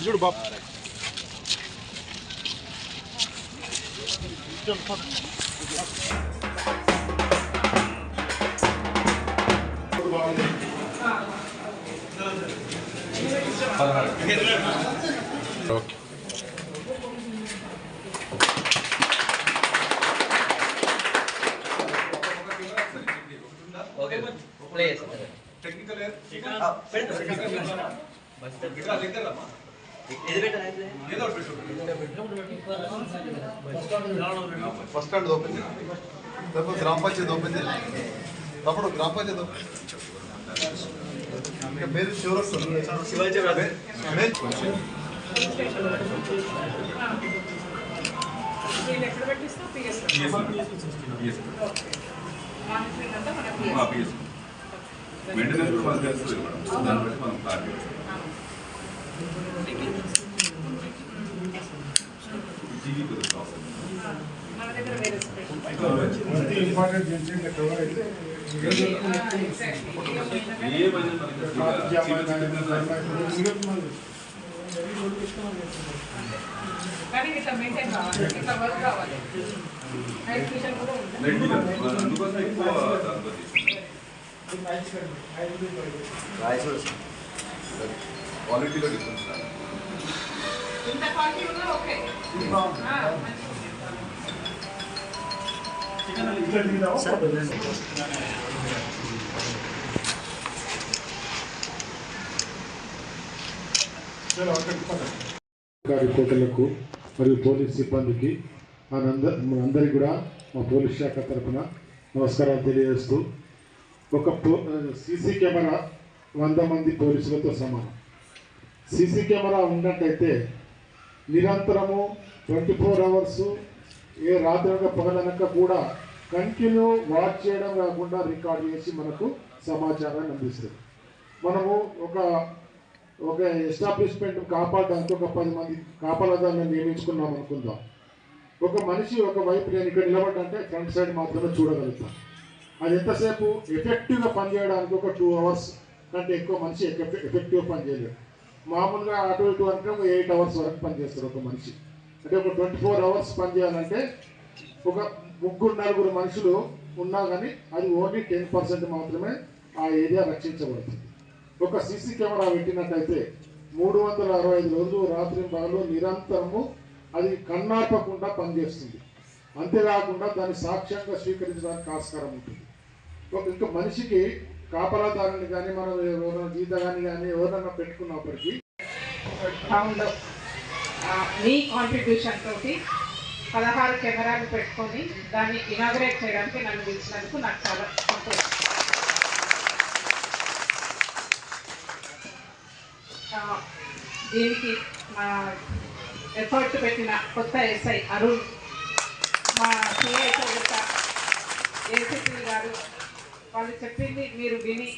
చూడు బాబు okay first stand open తప్పుడు గ్రామ పంచాయతీ ఓపెన్ తప్పుడు గ్రామ పంచాయతీ ఇంకా పేరు చివరి వస్తుంది శివాజీ మెయింటెనెన్స్ కూడా మనకు తెలుస్తుంది మేడం దాన్ని బట్టి మనం క్లారిటీ అందుకోసం ఎక్కువ క్వాలిటీలో డిఫరెన్స్ రిపోర్టర్లకు మరియు పోలీస్ సిబ్బందికి అందరికీ కూడా మా పోలీస్ శాఖ తరఫున నమస్కారాలు తెలియజేస్తూ ఒక సీసీ కెమెరా 100 మంది పోలీసులతో సమానం. సీసీ కెమెరా ఉన్నట్టయితే నిరంతరము 24 అవర్స్ ఏ రాత్రనక పగలనక కూడా కంటిన్యూ వాచ్ చేయడం కాకుండా రికార్డ్ చేసి మనకు సమాచారాన్ని అందిస్తుంది. మనము ఒక ఎస్టాబ్లిష్మెంట్ కాపాడడానికి ఒక 10 మంది కాపలాదారులను నియమించుకున్నాం అనుకుందాం. ఒక మనిషి ఒక వైపు నేను ఇక్కడ నిలబడ్డంటే ఫ్రంట్ సైడ్ మాత్రమే చూడగలుగుతాను. అది ఎంతసేపు ఎఫెక్టివ్గా పనిచేయడానికి ఒక 2 అవర్స్ కంటే ఎక్కువ మనిషి ఎఫెక్టివ్గా పనిచేయలేడు. మామూలుగా అటు ఇటు అంటే 8 అవర్స్ వరకు పనిచేస్తారు ఒక మనిషి. అంటే ఒక 24 అవర్స్ పనిచేయాలంటే ఒక 3-4 మనుషులు ఉన్నా కానీ అది ఓన్లీ 10% మాత్రమే ఆ ఏరియా రక్షించబడుతుంది. ఒక సీసీ కెమెరా పెట్టినట్టయితే 365 రోజులు రాత్రి పగలు నిరంతరము అది కన్నార్పకుండా పనిచేస్తుంది. అంతేకాకుండా దాన్ని సాక్ష్యంగా స్వీకరించడానికి ఆస్కారం ఉంటుంది. ఇంకా మనిషికి కాపలాదారుని కానీ మనం ఎవరైనా జీతగాని కానీ ఎవరైనా పెట్టుకున్నప్పటికీ టౌన్లో మీ కాంట్రిబ్యూషన్ తోటి 16 కెమెరాలు పెట్టుకొని దాన్ని ఇనాగరేట్ చేయడానికి నన్ను పిలిచినందుకు నాకు చాలా సంతోషం. దీనికి మా ఎఫర్ట్ పెట్టిన కొత్త ఎస్ఐ అరుణ్, మా సిఐ ఏసీపీ గారు వాళ్ళు చెప్పింది మీరు విని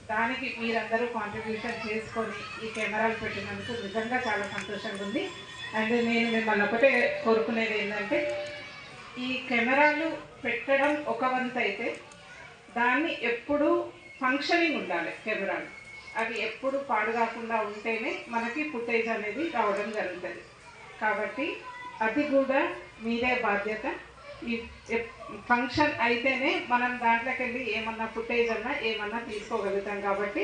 దానికి మీరందరూ కాంట్రిబ్యూషన్ చేసుకొని ఈ కెమెరాలు పెట్టినందుకు నిజంగా చాలా సంతోషంగా ఉంది. అండ్ నేను మిమ్మల్ని ఒకటే కోరుకునేది ఏంటంటే ఈ కెమెరాలు పెట్టడం ఒక వంతు అయితే దాన్ని ఎప్పుడు ఫంక్షనింగ్ ఉండాలి. కెమెరాలు అవి ఎప్పుడు పాడు కాకుండా ఉంటేనే మనకి ఫుటేజ్ అనేది రావడం జరుగుతుంది. కాబట్టి అది కూడా మీదే బాధ్యత. ఈ ఫంక్షన్ అయితేనే మనం దాంట్లోకి వెళ్ళి ఏమన్నా ఫుటేజ్ అన్నా ఏమన్నా తీసుకోగలుగుతాం. కాబట్టి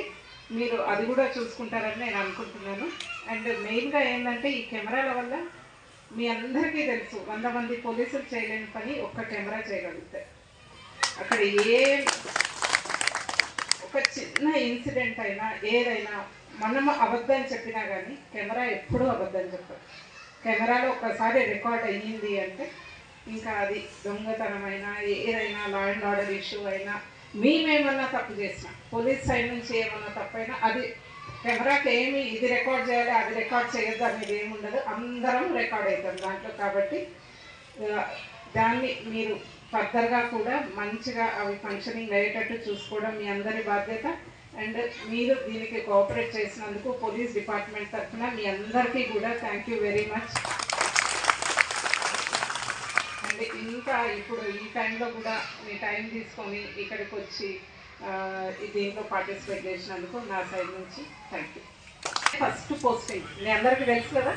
మీరు అది కూడా చూసుకుంటారని నేను అనుకుంటున్నాను. అండ్ మెయిన్గా ఏంటంటే ఈ కెమెరాల వల్ల మీ అందరికీ తెలుసు 100 మంది పోలీసులు చేయలేని పని ఒక్క కెమెరా చేయగలుగుతాయి. అక్కడ ఒక చిన్న ఇన్సిడెంట్ అయినా ఏదైనా మనము అబద్ధం చెప్పినా కానీ కెమెరా ఎప్పుడూ అబద్ధం చెప్పదు. కెమెరాలో ఒక్కసారి రికార్డ్ అయ్యింది అంటే ఇంకా అది దొంగతనమైనా ఏదైనా లా అండ్ ఆర్డర్ ఇష్యూ అయినా మేమేమన్నా తప్పు చేసినా పోలీస్ సైడ్ నుంచి ఏమన్నా తప్పైనా అది కెమెరాకి ఏమి ఇది రికార్డ్ చేయాలి అది రికార్డ్ చేయొద్దు అనేది ఏమి ఉండదు. అందరం రికార్డ్ అవుతాం దాంట్లో. కాబట్టి దాన్ని మీరు ఫర్దర్గా కూడా మంచిగా అవి ఫంక్షనింగ్ అయ్యేటట్టు చూసుకోవడం మీ అందరి బాధ్యత. అండ్ మీరు దీనికి కోఆపరేట్ చేసినందుకు పోలీస్ డిపార్ట్మెంట్ తరఫున మీ అందరికీ కూడా thank you very much. And ఇంకా ఇప్పుడు ఈ టైంలో కూడా మీ టైం తీసుకొని ఇక్కడికి వచ్చి దీంట్లో పార్టిసిపేట్ చేసినందుకు నా సైడ్ నుంచి థ్యాంక్ యూ. ఫస్ట్ పోస్టింగ్ మీ అందరికీ తెలుసు కదా,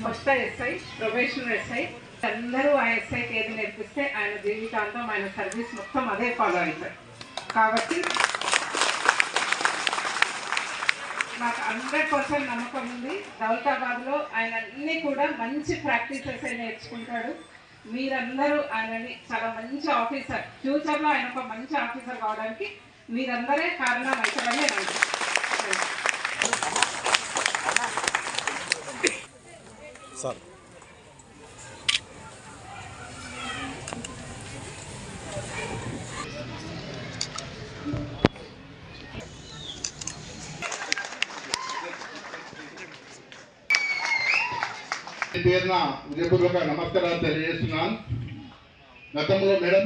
ఫస్ట్ ఎస్ఐ, ప్రొబేషనర్ ఎస్ఐ. అందరూ ఆ ఎస్ఐకి ఏది నేర్పిస్తే ఆయన జీవితాంతం ఆయన సర్వీస్ మొత్తం అదే ఫాలో అవుతారు. కాబట్టి నాకు 100% నమ్మకం ఉంది. దౌలతాబాద్లో ఆయన అన్నీ కూడా మంచి ప్రాక్టీసెస్ నేర్చుకుంటాడు. మీరందరూ ఆయనని చాలా మంచి ఆఫీసర్, ఫ్యూచర్లో ఆయన ఒక మంచి ఆఫీసర్ కావడానికి మీరందరే కారణం అవుతారని నేను అనుకుంటున్నాను. సార్ పేరున హృదయపూర్వక నమస్కారాలు తెలియజేస్తున్నాను. గతంలో మేడం